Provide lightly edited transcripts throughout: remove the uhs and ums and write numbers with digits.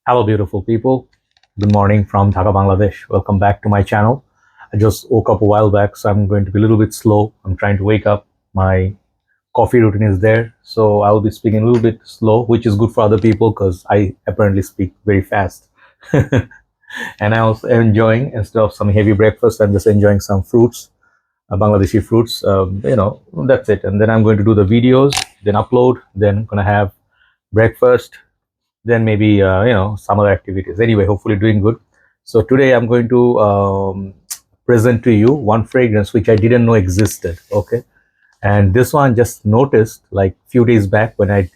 Hello, beautiful people. Good morning from Dhaka, Bangladesh. Welcome back to my channel. I just woke up a while back, so I'm going to be a little bit slow. I'm trying to wake up. My coffee routine is there, so I'll be speaking a little bit slow, which is good for other people because I apparently speak very fast. And I also enjoying, instead of some heavy breakfast, I'm just enjoying some fruits, Bangladeshi fruits. That's it. And then I'm going to do the videos, then upload, then gonna have breakfast, then maybe some other activities. Anyway, hopefully doing good. So today I'm going to present to you one fragrance which I didn't know existed. Okay, and this one just noticed like few days back when I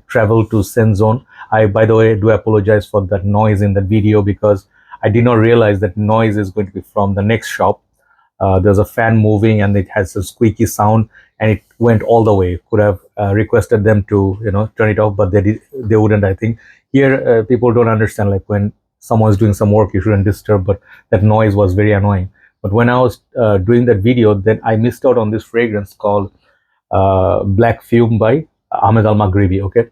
traveled to Senzone. I, by the way, do apologize for that noise in the video because I did not realize that noise is going to be from the next shop. There's a fan moving and it has a squeaky sound, and it went all the way. Could have requested them to turn it off, but they wouldn't. I think here people don't understand, like when someone's doing some work you shouldn't disturb, but that noise was very annoying. But when I was doing that video, then I missed out on this fragrance called Black Fume by Ahmed Al Maghribi. Okay,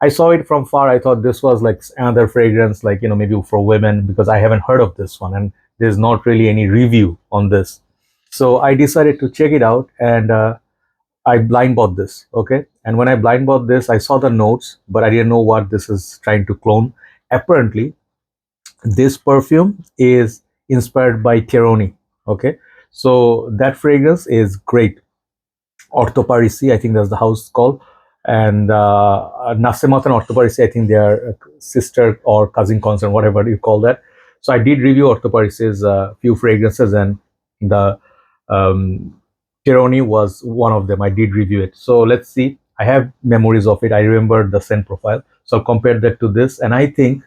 I saw it from far. I thought this was like another fragrance, like maybe for women, because I haven't heard of this one and there's not really any review on this. So I decided to check it out, and I blind bought this. Okay, and when I blind bought this, I saw the notes, but I didn't know what this is trying to clone. Apparently, this perfume is inspired by Terroni. Okay, so that fragrance is great. Ortho Parisi, I think that's the house called, and Nasemat and Ortho Parisi, I think they are sister or cousin concern, whatever you call that. So I did review Ortho Parisi's few fragrances, and the Terroni was one of them. I did review it. So let's see. I have memories of it. I remember the scent profile. So I'll compare that to this, and I think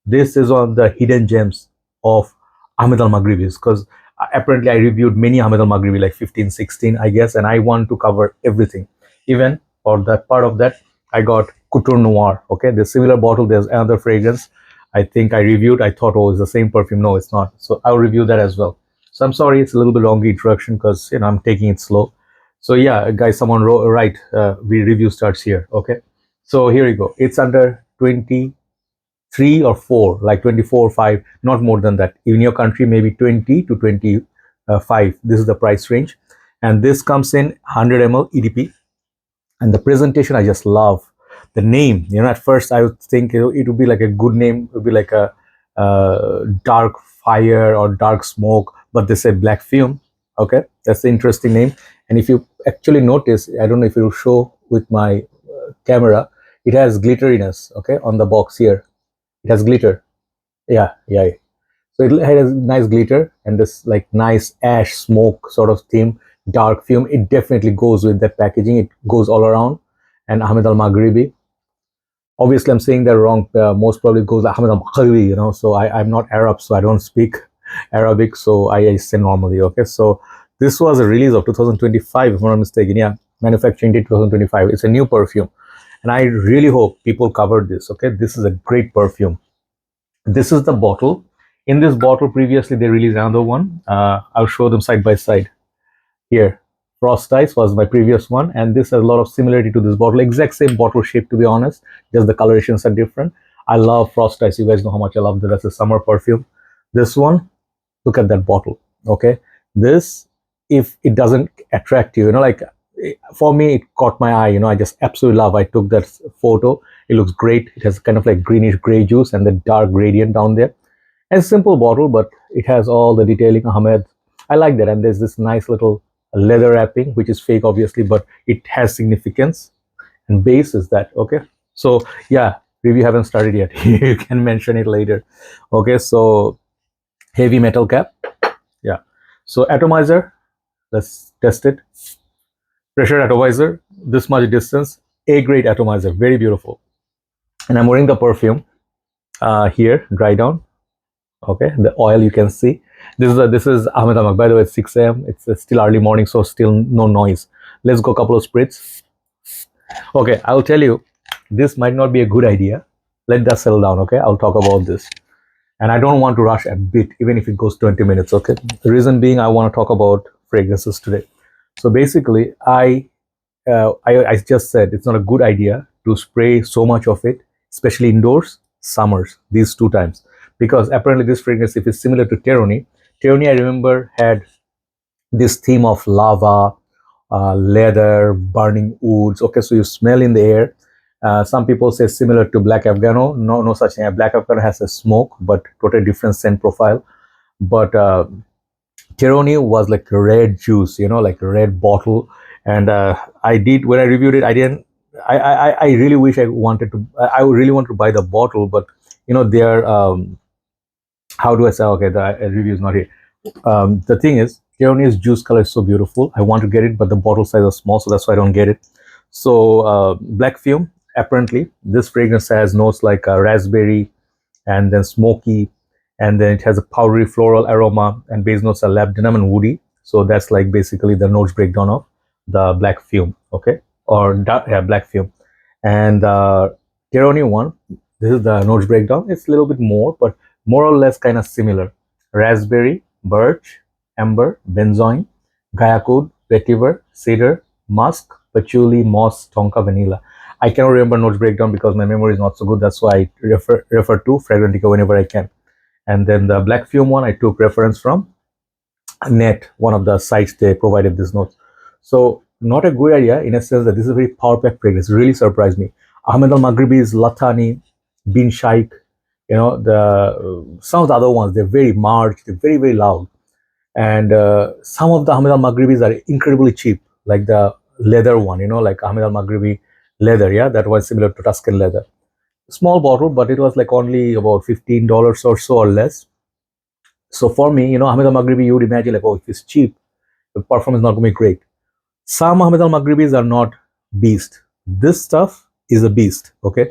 this is one of the hidden gems of Ahmed Al Maghribi's, because apparently I reviewed many Ahmed Al Maghribi, like 15, 16, I guess, and I want to cover everything. Even for that part of that, I got Couture Noir. Okay, the similar bottle, there's another fragrance. I think I reviewed. I thought, oh, it's the same perfume. No, it's not. So I'll review that as well. So I'm sorry, it's a little bit longer introduction because I'm taking it slow. So yeah, guys, someone wrote right. We review starts here. Okay, so here you go. It's under 23 or 4, like 24 or 5, not more than that. In your country, maybe 20 to 25. This is the price range, and this comes in 100 ml EDP. And the presentation I just love. The name, at first I would think it would be like a good name. It would be like a dark fire or dark smoke, but they say Black Fume. Okay, that's the interesting name. And if you actually notice, I don't know if it will show with my camera, it has glitteriness. Okay, on the box here, it has glitter. Yeah. So it has nice glitter and this like nice ash smoke sort of theme, dark fume. It definitely goes with that packaging. It goes all around. And Ahmed Al Maghribi, obviously I'm saying that wrong. Most probably goes Ahmed Al Maghribi. So I'm not Arab, so I don't speak Arabic, so I say normally. Okay, so this was a release of 2025, if I'm not mistaken. Yeah, manufacturing date 2025. It's a new perfume, and I really hope people covered this. Okay, this is a great perfume. This is the bottle. In this bottle, previously they released another one. I'll show them side by side. Here, Frost Ice was my previous one, and this has a lot of similarity to this bottle. Exact same bottle shape, to be honest. Just the colorations are different. I love Frost Ice. You guys know how much I love that. That's a summer perfume. This one, look at that bottle. Okay, this, if it doesn't attract you, like for me, it caught my eye. I just absolutely love. I took that photo. It looks great. It has kind of like greenish gray juice and the dark gradient down there. And a simple bottle, but it has all the detailing. Ahmed, I like that. And there's this nice little leather wrapping, which is fake, obviously, but it has significance. And base is that. Okay. So yeah, review haven't started yet. You can mention it later. Okay. So heavy metal cap. Yeah. So atomizer. Let's test it. Pressure atomizer. This much distance. A grade atomizer. Very beautiful. And I'm wearing the perfume here, dry down. Okay, the oil you can see. This is Ahmed Al Maghribi. By the way, it's 6 a.m. It's still early morning, so still no noise. Let's go a couple of spritz. Okay, I'll tell you, this might not be a good idea. Let that settle down. Okay, I'll talk about this, and I don't want to rush a bit, even if it goes 20 minutes. Okay, the reason being, I want to talk about fragrances today. So basically, I just said it's not a good idea to spray so much of it, especially indoors, summers, these two times, because apparently this fragrance, if it's similar to Terroni, Terroni I remember had this theme of lava, leather, burning woods. Okay, so you smell in the air. Some people say similar to Black Afghano. No, no such thing. Black Afghano has a smoke, but totally different scent profile. But Terroni was like red juice, like a red bottle. And I did, when I reviewed it, I didn't. I really wish I wanted to. I would really want to buy the bottle, but their how do I say? Okay, the review is not here. The thing is, Terroni's juice color is so beautiful. I want to get it, but the bottle size is small, so that's why I don't get it. So Black Fume, apparently, this fragrance has notes like raspberry and then smoky, and then it has a powdery floral aroma, and base notes are labdanum and woody. So that's like basically the notes breakdown of the Black Fume, okay, or yeah, Black Fume. And Terroni one, this is the notes breakdown. It's a little bit more, but more or less kind of similar. Raspberry, birch, amber, benzoin, guaiacol, vetiver, cedar, musk, patchouli, moss, tonka, vanilla. I cannot remember notes breakdown because my memory is not so good. That's why I refer to Fragrantica whenever I can. And then the Black Fume one, I took reference from Net, one of the sites they provided these notes. So not a good idea in a sense that this is a very power packed fragrance. It really surprised me. Ahmed Al Maghribi's Latani, Bin Shaikh, the some of the other ones, they're very marked, they're very, very loud. And some of the Ahmed Al Maghribis are incredibly cheap, like the leather one, like Ahmed Al Maghribi leather, yeah, that was similar to Tuscan leather. Small bottle, but it was like only about $15 or so or less. So for me, Ahmed Al Maghribi, you would imagine like, oh, if it's cheap, the performance is not going to be great. Some Ahmed Al Maghribis are not beast. This stuff is a beast, okay?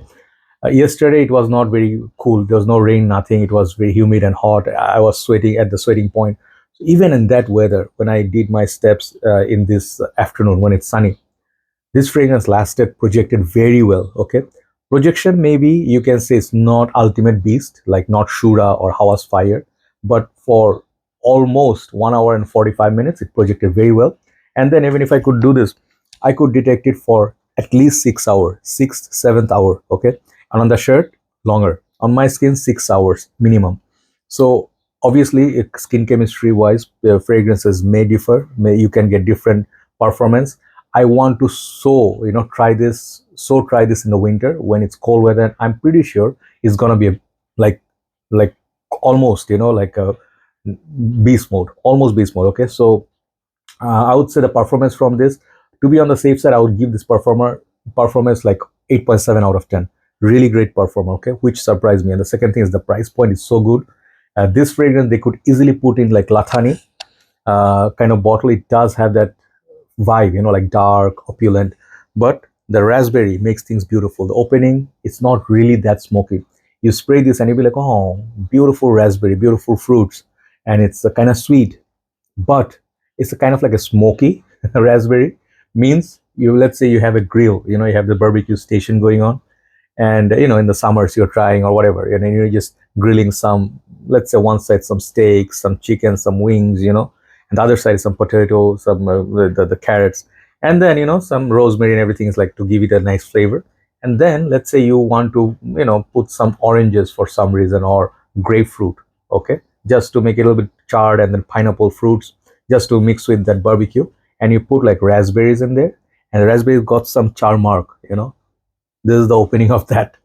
Yesterday it was not very cool. There was no rain, nothing. It was very humid and hot. I was sweating at the sweating point. So even in that weather, when I did my steps in this afternoon when it's sunny, this fragrance lasted, projected very well. Okay, projection maybe you can say it's not ultimate beast like not Shura or Hawas Fire, but for almost 1 hour and 45 minutes, it projected very well. And then even if I could do this, I could detect it for at least 6 hours, sixth, seventh hour. Okay, and on the shirt, longer. On my skin, 6 hours minimum. So obviously, skin chemistry wise, fragrances may differ. You can get different performance. I want to try this in the winter when it's cold weather. And I'm pretty sure it's gonna be like like almost like a beast mode, almost beast mode. Okay, so I would say the performance from this, to be on the safe side, I would give this performance like 8.7 out of 10. Really great performer, okay, which surprised me. And the second thing is the price point is so good. This fragrance they could easily put in like Lathani kind of bottle. It does have that vibe, like dark, opulent, but the raspberry makes things beautiful. The opening, it's not really that smoky. You spray this and you'll be like, oh, beautiful raspberry, beautiful fruits, and it's a kind of sweet, but it's a kind of like a smoky raspberry. Means you, let's say you have a grill, you have the barbecue station going on, and in the summers you're trying or whatever, and you're just grilling some, let's say one side some steak, some chicken, some wings, and the other side some potato, some the carrots, and then some rosemary and everything is like to give it a nice flavor. And then let's say you want to put some oranges for some reason, or grapefruit, okay, just to make it a little bit charred, and then pineapple fruits just to mix with that barbecue, and you put like raspberries in there, and the raspberries got some char mark, this is the opening of that,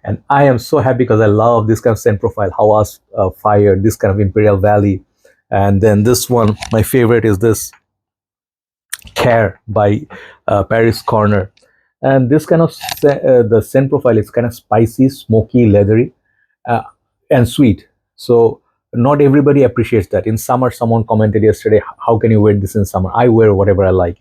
and I am so happy because I love this kind of scent profile, Hawas Fire, this kind of Imperial Valley. And then this one, my favorite is this Care by Paris Corner. And this kind of the scent profile is kind of spicy, smoky, leathery, uh, and sweet. So not everybody appreciates that. In summer, someone commented yesterday, how can you wear this in summer? I wear whatever I like,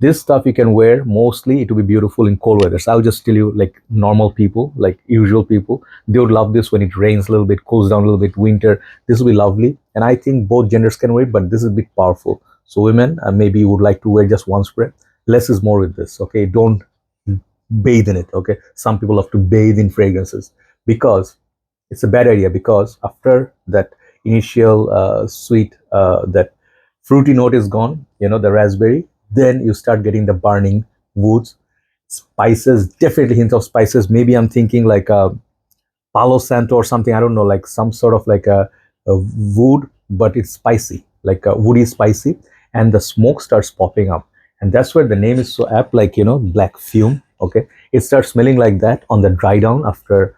this stuff you can wear mostly, it will be beautiful in cold weather. So I'll just tell you, like normal people, like usual people, they would love this when it rains a little bit, cools down a little bit, winter. This will be lovely, and I think both genders can wear it, but this is a bit powerful. So women, maybe you would like to wear just one spray. Less is more with this, okay? Don't bathe in it, okay? Some people have to bathe in fragrances because it's a bad idea, because after that initial sweet, that fruity note is gone, the raspberry, then you start getting the burning woods, spices, definitely hints of spices. Maybe I'm thinking like Palo Santo or something. I don't know, like some sort of like a wood, but it's spicy, like a woody spicy, and the smoke starts popping up, and that's where the name is so apt. Like black fume. Okay, it starts smelling like that on the dry down after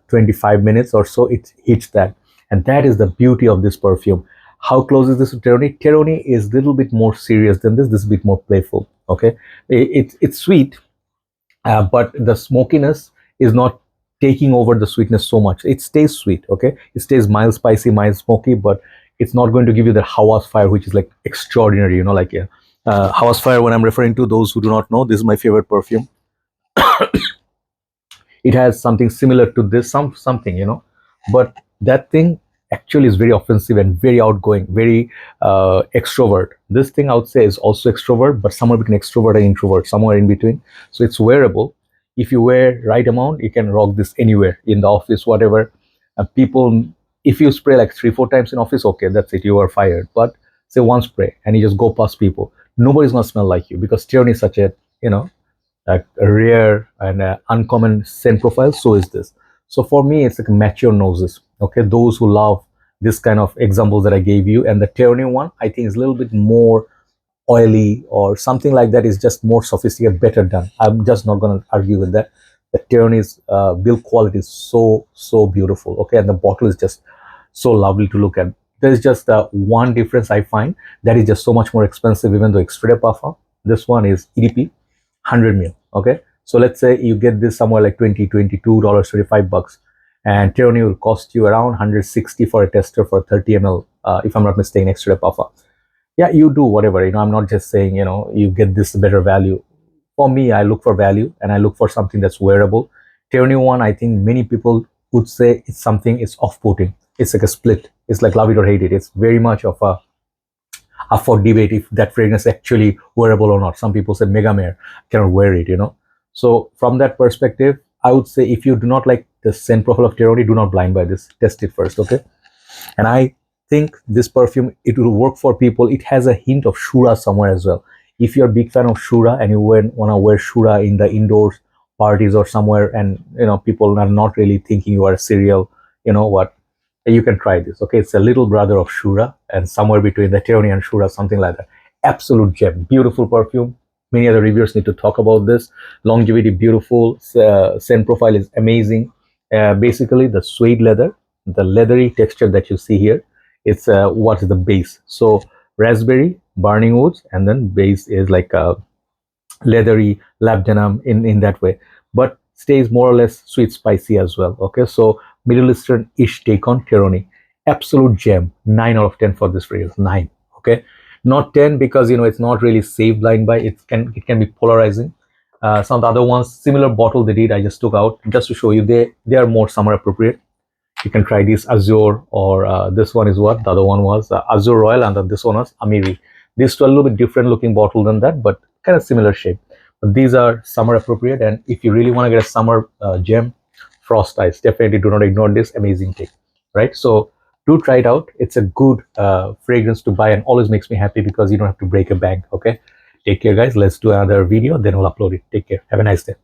25 minutes or so. It hits that, and that is the beauty of this perfume. How close is this to Terroni? Terroni is a little bit more serious than this. This is a bit more playful. Okay, it's sweet, but the smokiness is not taking over the sweetness so much. It stays sweet. Okay, it stays mild spicy, mild smoky, but it's not going to give you the Hawas fire, which is like extraordinary. Like yeah, Hawas fire. When I'm referring to those who do not know, this is my favorite perfume. It has something similar to this, something, but that thing actually is very offensive and very outgoing, very extrovert. This thing I would say is also extrovert, but somewhere between extrovert and introvert, somewhere in between. So it's wearable. If you wear right amount, you can rock this anywhere, in the office, whatever. People, if you spray like 3-4 times in office, okay, that's it, you are fired. But say one spray and you just go past people, nobody's gonna smell like you, because Tyranny is such you know a rare and uncommon scent profile. So is this. So for me, it's like mature noses. Okay, those who love this kind of examples that I gave you, and the Terroni one, I think is a little bit more oily or something like that. Is just more sophisticated, better done. I'm just not going to argue with that. The Terroni's build quality is so beautiful. Okay, and the bottle is just so lovely to look at. There's just one difference I find, that is just so much more expensive, even though extra parfum. This one is EDP 100 ml. Okay, so let's say you get this somewhere like $22, $25, and Terroni will cost you around 160 for a tester for 30 ml, if I'm not mistaken, extra parfum. Yeah, you do whatever. I'm not just saying you get this better value. For me, I look for value, and I look for something that's wearable. Terroni one, I think many people would say it's something, it's off-putting. It's like a split. It's like love it or hate it. It's very much of a up for debate if that fragrance is actually wearable or not. Some people say Megamare cannot wear it. So from that perspective, I would say if you do not like the scent profile of Terroni, do not blind buy this. Test it first, okay? And I think this perfume, it will work for people. It has a hint of Shura somewhere as well. If you're a big fan of Shura and you want to wear Shura in the indoors parties or somewhere, and people are not really thinking you are a serial, what, you can try this. Okay, it's a little brother of Shura, and somewhere between the Terroni and Shura, something like that. Absolute gem, beautiful perfume. Many other reviewers need to talk about this. Longevity, beautiful. Scent profile is amazing. Basically, the suede leather, the leathery texture that you see here, it's what is the base. So raspberry, burning woods, and then base is like a leathery labdanum in that way, but stays more or less sweet spicy as well. Okay, so Middle Eastern ish take on Terroni. Absolute gem. 9 out of 10 for this fragrance. 9. Okay, not 10 because it's not really safe blind buy. It can be polarizing. Some of the other ones, similar bottle they did, I just took out just to show you. They are more summer appropriate. You can try this Azure, or this one is what the other one was, Azure Royal, and this one was Amiri. These two are a little bit different looking bottle than that, but kind of similar shape. But these are summer appropriate, and if you really want to get a summer gem, Frost Ice, definitely do not ignore this amazing take, right? So do try it out. It's a good fragrance to buy, and always makes me happy because you don't have to break a bank. Okay, take care guys. Let's do another video, then we'll upload it. Take care. Have a nice day.